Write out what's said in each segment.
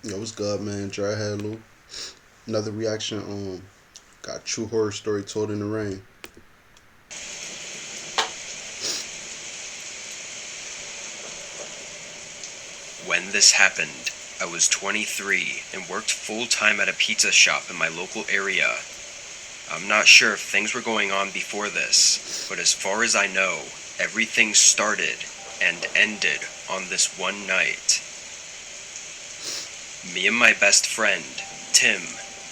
Yo, what's good, man? Dry head, Lou. Another reaction. Got true horror story told in the rain. When this happened, I was 23 and worked full-time at a pizza shop in my local area. I'm not sure if things were going on before this, but as far as I know, everything started and ended on this one night. Me and my best friend, Tim,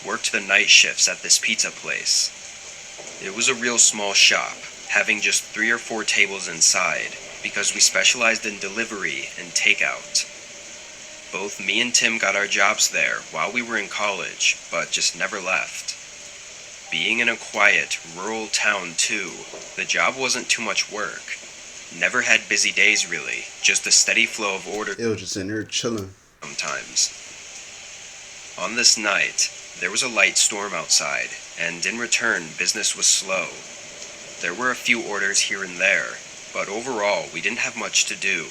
worked the night shifts at this pizza place. It was a real small shop, having just 3 or 4 tables inside, because we specialized in delivery and takeout. Both me and Tim got our jobs there while we were in college, but just never left. Being in a quiet, rural town too, the job wasn't too much work. Never had busy days really, just a steady flow of orders It was just in there chilling. sometimes. On this night, there was a light storm outside, and in return, business was slow. There were a few orders here and there, but overall, we didn't have much to do.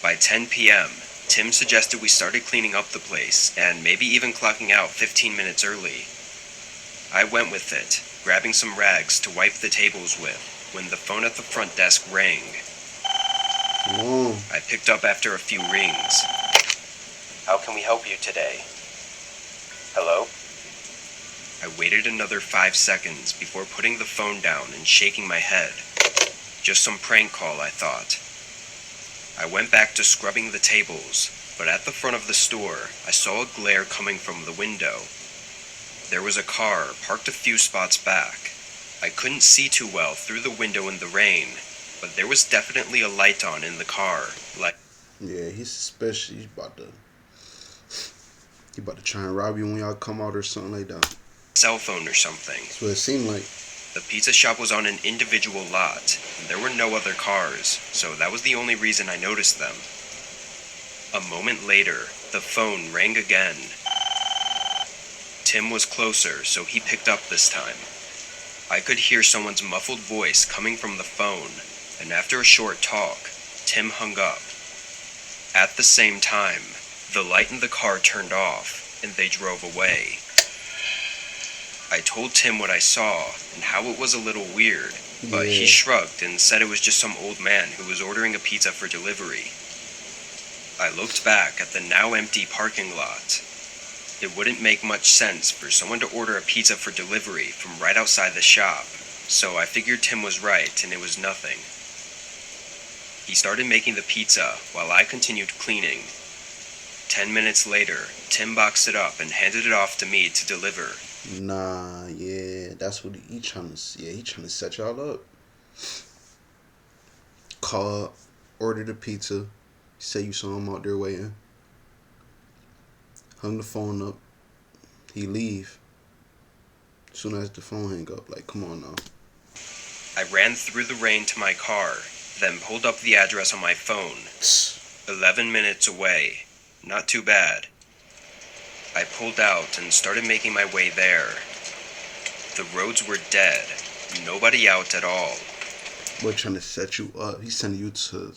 By 10 p.m., Tim suggested we started cleaning up the place, and maybe even clocking out 15 minutes early. I went with it, grabbing some rags to wipe the tables with, when the phone at the front desk rang. Long. I picked up after a few rings. How can we help you today? Hello? I waited another 5 seconds before putting the phone down and shaking my head. Just some prank call, I thought. I went back to scrubbing the tables, but at the front of the store, I saw a glare coming from the window. There was a car parked a few spots back. I couldn't see too well through the window in the rain, but there was definitely a light on in the car, like Yeah, he's suspicious. He about to try and rob you when y'all come out or something like that. a cell phone or something. That's what it seemed like. The pizza shop was on an individual lot, and there were no other cars, so that was the only reason I noticed them. A moment later, the phone rang again. Tim was closer, so he picked up this time. I could hear someone's muffled voice coming from the phone, and after a short talk, Tim hung up. At the same time, the light in the car turned off, and they drove away. I told Tim what I saw and how it was a little weird, but he Yeah. shrugged and said it was just some old man who was ordering a pizza for delivery. I looked back at the now empty parking lot. It wouldn't make much sense for someone to order a pizza for delivery from right outside the shop, so I figured Tim was right and it was nothing. He started making the pizza while I continued cleaning. 10 minutes later, Tim boxed it up and handed it off to me to deliver. Nah, yeah, that's what he trying to. Yeah, he trying to set y'all up. Call, ordered a pizza. Say you saw him out there waiting. Hung the phone up. He leave. Soon as the phone hang up, like, come on now. I ran through the rain to my car, then pulled up the address on my phone. 11 minutes away. Not too bad. I pulled out and started making my way there. The roads were dead. Nobody out at all. Boy, trying to set you up. He's sending you to.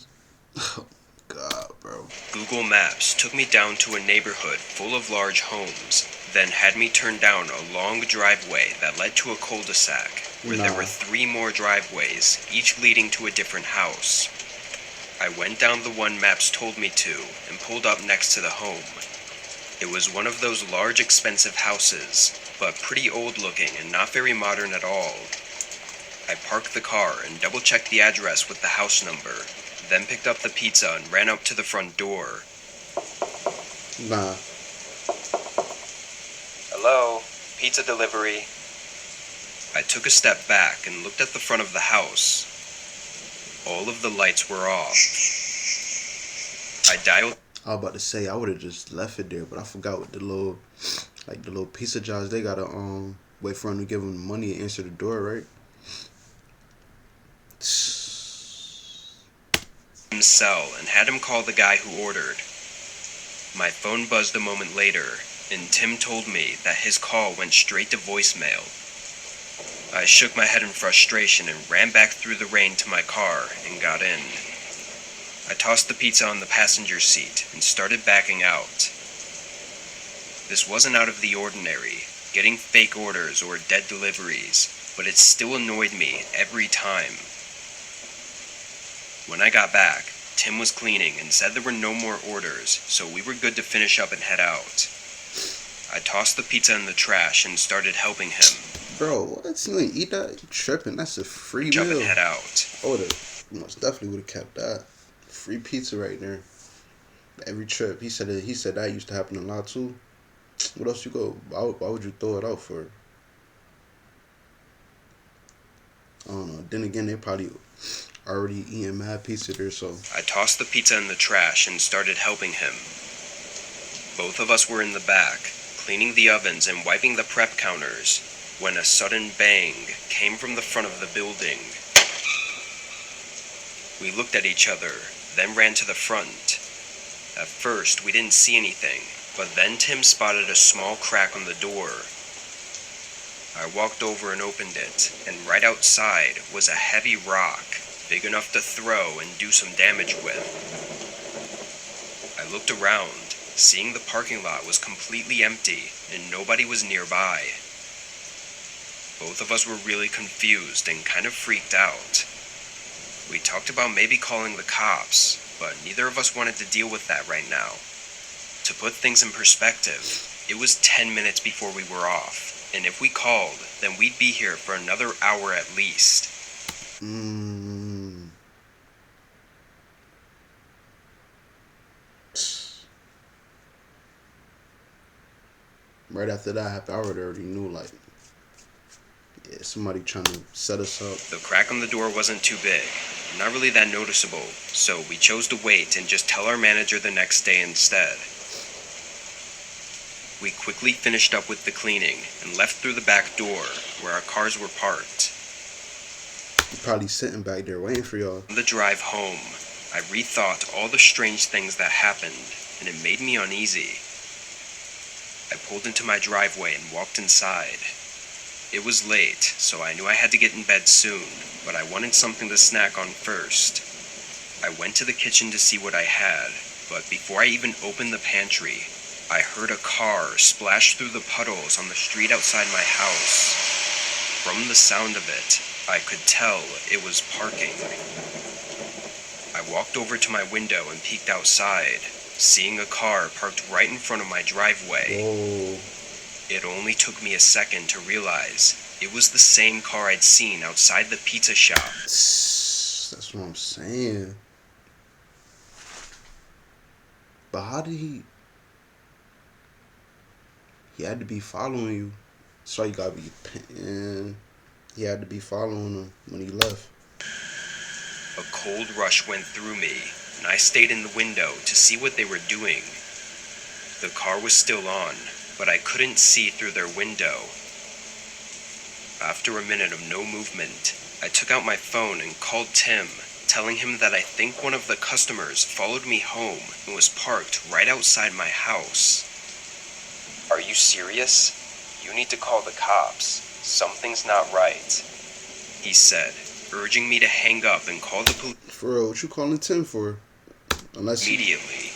Oh, God, bro. Google Maps took me down to a neighborhood full of large homes, then had me turn down a long driveway that led to a cul-de-sac, where there Nah. were 3 more driveways, each leading to a different house. I went down the one Maps told me to and pulled up next to the home. It was one of those large expensive houses, but pretty old looking and not very modern at all. I parked the car and double-checked the address with the house number, then picked up the pizza and ran up to the front door. Nah. Hello, pizza delivery. I took a step back and looked at the front of the house. All of the lights were off. I dialed I was about to say I would have just left it there, but I forgot what the little pizza jars they gotta wait for him to give him the money and answer the door, right? Tim's cell and had him call the guy who ordered. My phone buzzed a moment later, and Tim told me that his call went straight to voicemail. I shook my head in frustration and ran back through the rain to my car and got in. I tossed the pizza on the passenger seat and started backing out. This wasn't out of the ordinary, getting fake orders or dead deliveries, but it still annoyed me every time. When I got back, Tim was cleaning and said there were no more orders, so we were good to finish up and head out. I tossed the pizza in the trash and started helping him. Bro, what? You ain't eat that? You tripping? That's a free Jump meal. and head out. I would've, most definitely would have kept that. Free pizza right there. Every trip. He said that used to happen a lot too. What else you go? Why would you throw it out for? I don't know. Then again, they probably already eating mad pizza there, so. I tossed the pizza in the trash and started helping him. Both of us were in the back, cleaning the ovens and wiping the prep counters, when a sudden bang came from the front of the building. We looked at each other, then ran to the front. At first, we didn't see anything, but then Tim spotted a small crack on the door. I walked over and opened it, and right outside was a heavy rock, big enough to throw and do some damage with. I looked around, seeing the parking lot was completely empty and nobody was nearby. Both of us were really confused and kind of freaked out. We talked about maybe calling the cops, but neither of us wanted to deal with that right now. To put things in perspective, it was 10 minutes before we were off, and if we called, then we'd be here for another hour at least. Right after that half hour, they already knew, like, yeah, somebody trying to set us up. The crack on the door wasn't too big, not really that noticeable, so we chose to wait and just tell our manager the next day instead. We quickly finished up with the cleaning and left through the back door where our cars were parked. You're probably sitting back there waiting for y'all. On the drive home, I rethought all the strange things that happened, and it made me uneasy. I pulled into my driveway and walked inside. It was late, so I knew I had to get in bed soon, but I wanted something to snack on first. I went to the kitchen to see what I had, but before I even opened the pantry, I heard a car splash through the puddles on the street outside my house. From the sound of it, I could tell it was parking. I walked over to my window and peeked outside, seeing a car parked right in front of my driveway. Whoa. It only took me a second to realize it was the same car I'd seen outside the pizza shop. That's what I'm saying. But how did he had to be following you. So you gotta be, and he had to be following him when he left. A cold rush went through me, and I stayed in the window to see what they were doing. The car was still on, but I couldn't see through their window. After a minute of no movement, I took out my phone and called Tim, telling him that I think one of the customers followed me home and was parked right outside my house. "Are you serious? You need to call the cops. Something's not right," he said, urging me to hang up and call the police. For real, what you calling Tim for? Immediately.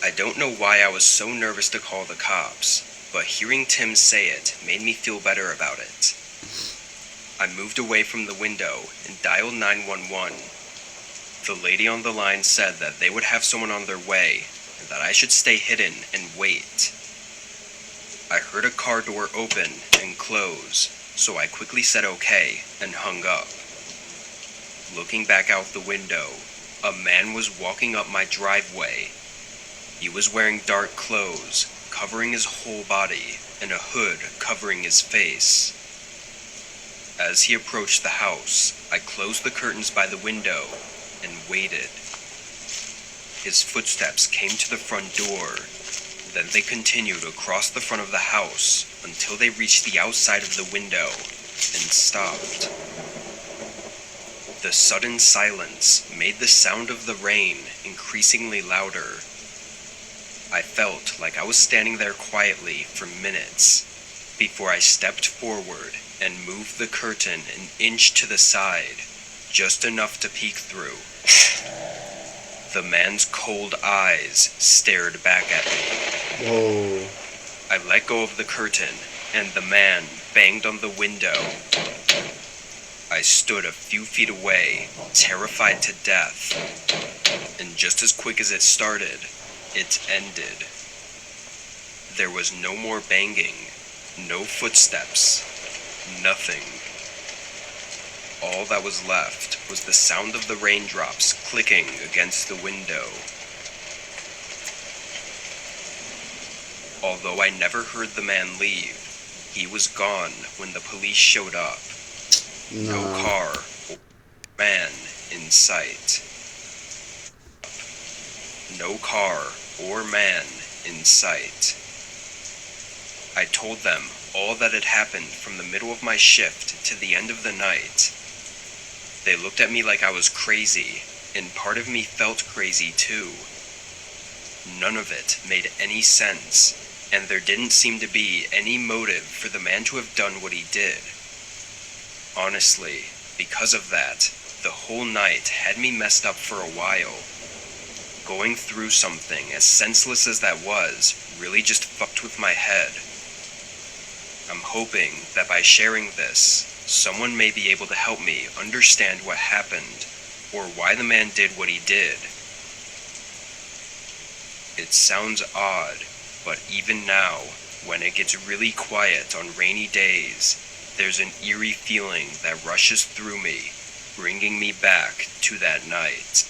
I don't know why I was so nervous to call the cops, but hearing Tim say it made me feel better about it. I moved away from the window and dialed 911. The lady on the line said that they would have someone on their way and that I should stay hidden and wait. I heard a car door open and close, so I quickly said okay and hung up. Looking back out the window, a man was walking up my driveway. He was wearing dark clothes, covering his whole body, and a hood covering his face. As he approached the house, I closed the curtains by the window and waited. His footsteps came to the front door. Then they continued across the front of the house until they reached the outside of the window and stopped. The sudden silence made the sound of the rain increasingly louder. I felt like I was standing there quietly for minutes before I stepped forward and moved the curtain an inch to the side, just enough to peek through. The man's cold eyes stared back at me. Whoa. I let go of the curtain, and the man banged on the window. I stood a few feet away, terrified to death, and just as quick as it started, it ended. There was no more banging, no footsteps, nothing. All that was left was the sound of the raindrops clicking against the window. Although I never heard the man leave, he was gone when the police showed up. No car or man in sight. No car or man in sight. I told them all that had happened from the middle of my shift to the end of the night. They looked at me like I was crazy, and part of me felt crazy too. None of it made any sense, and there didn't seem to be any motive for the man to have done what he did. Honestly, because of that, the whole night had me messed up for a while. Going through something as senseless as that was really just fucked with my head. I'm hoping that by sharing this, someone may be able to help me understand what happened, or why the man did what he did. It sounds odd, but even now, when it gets really quiet on rainy days, there's an eerie feeling that rushes through me, bringing me back to that night.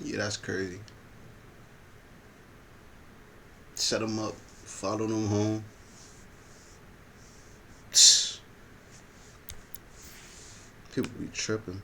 Yeah, that's crazy. Set them up, follow them home. People be tripping.